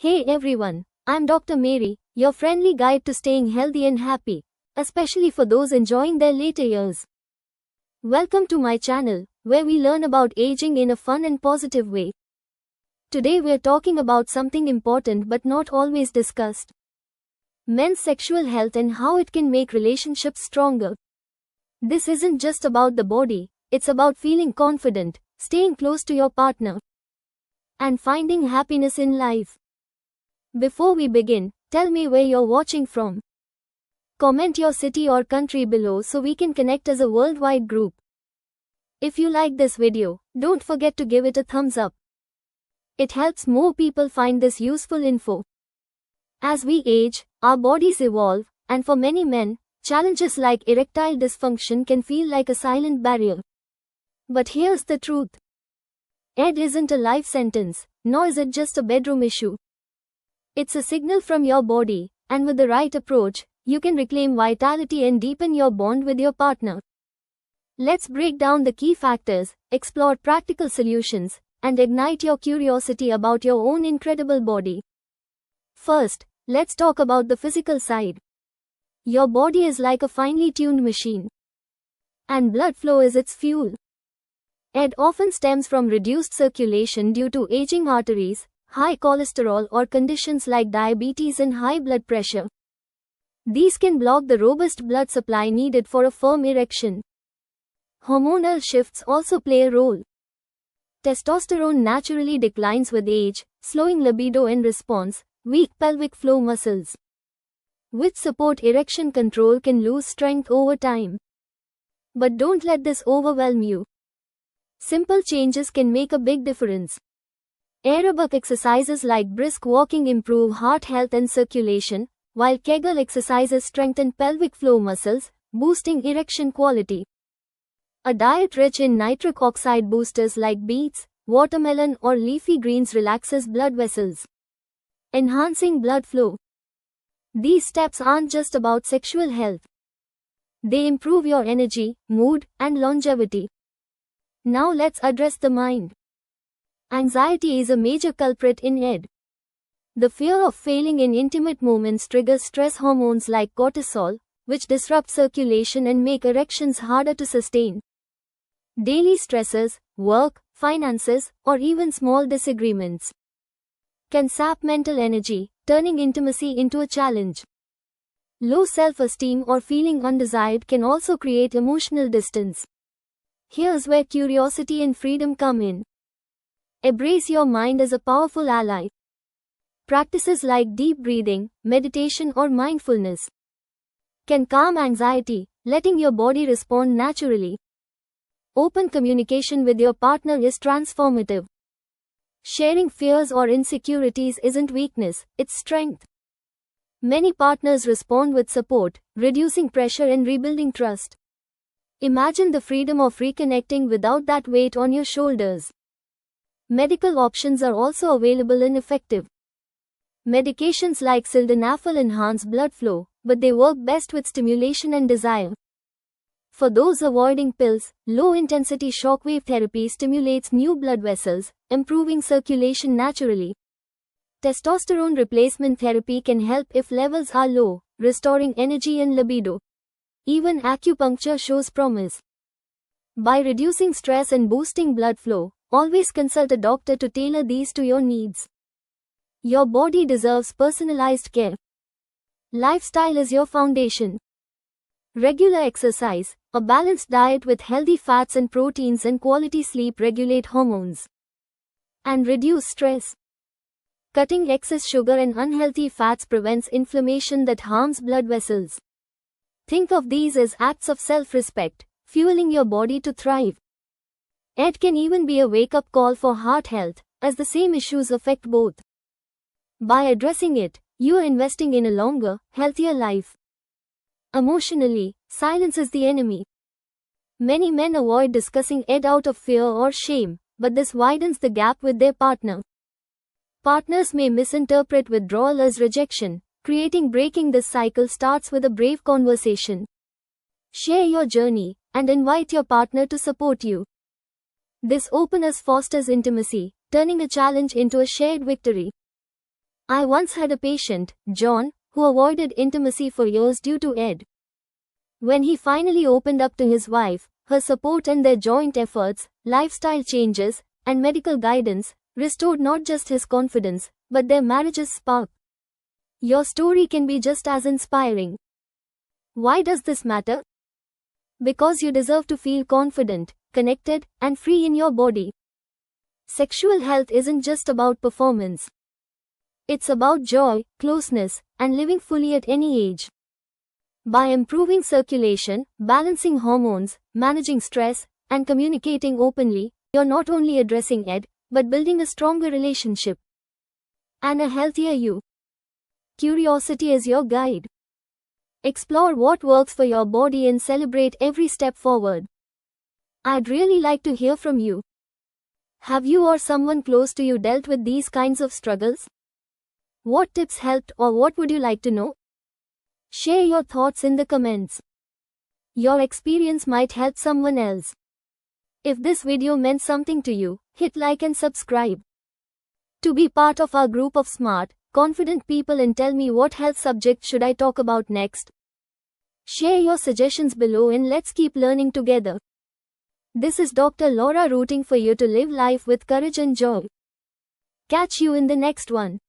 Hey everyone, I'm Dr. Mary, your friendly guide to staying healthy and happy, especially for those enjoying their later years. Welcome to my channel, where we learn about aging in a fun and positive way. Today we're talking about something important but not always discussed. Men's sexual health and how it can make relationships stronger. This isn't just about the body, it's about feeling confident, staying close to your partner, and finding happiness in life. Before we begin, tell me where you're watching from. Comment your city or country below so we can connect as a worldwide group. If you like this video, don't forget to give it a thumbs up. It helps more people find this useful info. As we age, our bodies evolve, and for many men, challenges like erectile dysfunction can feel like a silent barrier. But here's the truth. ED isn't a life sentence, nor is it just a bedroom issue. It's a signal from your body, and with the right approach, you can reclaim vitality and deepen your bond with your partner. Let's break down the key factors, explore practical solutions, and ignite your curiosity about your own incredible body. First, let's talk about the physical side. Your body is like a finely tuned machine, and blood flow is its fuel. ED often stems from reduced circulation due to aging arteries, high cholesterol, or conditions like diabetes and high blood pressure. These can block the robust blood supply needed for a firm erection. Hormonal shifts also play a role. Testosterone naturally declines with age, slowing libido and response, weak pelvic floor muscles, which support erection control, can lose strength over time. But don't let this overwhelm you. Simple changes can make a big difference. Aerobic exercises like brisk walking improve heart health and circulation, while Kegel exercises strengthen pelvic floor muscles, boosting erection quality. A diet rich in nitric oxide boosters like beets, watermelon, or leafy greens relaxes blood vessels, enhancing blood flow. These steps aren't just about sexual health. They improve your energy, mood, and longevity. Now let's address the mind. Anxiety is a major culprit in ED. The fear of failing in intimate moments triggers stress hormones like cortisol, which disrupt circulation and make erections harder to sustain. Daily stresses, work, finances, or even small disagreements can sap mental energy, turning intimacy into a challenge. Low self-esteem or feeling undesired can also create emotional distance. Here's where curiosity and freedom come in. Embrace your mind as a powerful ally. Practices like deep breathing, meditation, or mindfulness can calm anxiety, letting your body respond naturally. Open communication with your partner is transformative. Sharing fears or insecurities isn't weakness, it's strength. Many partners respond with support, reducing pressure and rebuilding trust. Imagine the freedom of reconnecting without that weight on your shoulders. Medical options are also available and effective. Medications like sildenafil enhance blood flow, but they work best with stimulation and desire. For those avoiding pills, low-intensity shockwave therapy stimulates new blood vessels, improving circulation naturally. Testosterone replacement therapy can help if levels are low, restoring energy and libido. Even acupuncture shows promise. By reducing stress and boosting blood flow, always consult a doctor to tailor these to your needs. Your body deserves personalized care. Lifestyle is your foundation. Regular exercise, a balanced diet with healthy fats and proteins, and quality sleep regulate hormones and reduce stress. Cutting excess sugar and unhealthy fats prevents inflammation that harms blood vessels. Think of these as acts of self-respect, fueling your body to thrive. ED can even be a wake-up call for heart health, as the same issues affect both. By addressing it, you are investing in a longer, healthier life. Emotionally, silence is the enemy. Many men avoid discussing ED out of fear or shame, but this widens the gap with their partner. Partners may misinterpret withdrawal as rejection, breaking this cycle starts with a brave conversation. Share your journey, and invite your partner to support you. This openness fosters intimacy, turning a challenge into a shared victory. I once had a patient, John, who avoided intimacy for years due to Ed. When he finally opened up to his wife, her support and their joint efforts, lifestyle changes, and medical guidance restored not just his confidence, but their marriage's spark. Your story can be just as inspiring. Why does this matter? Because you deserve to feel confident, connected, and free in your body. Sexual health isn't just about performance. It's about joy, closeness, and living fully at any age. By improving circulation, balancing hormones, managing stress, and communicating openly, you're not only addressing Ed, but building a stronger relationship and a healthier you. Curiosity is your guide. Explore what works for your body and celebrate every step forward. I'd really like to hear from you. Have you or someone close to you dealt with these kinds of struggles? What tips helped, or what would you like to know? Share your thoughts in the comments. Your experience might help someone else. If this video meant something to you, hit like and subscribe. To be part of our group of smart, confident people and tell me what health subject should I talk about next. Share your suggestions below and let's keep learning together. This is Dr. Laura rooting for you to live life with courage and joy. Catch you in the next one.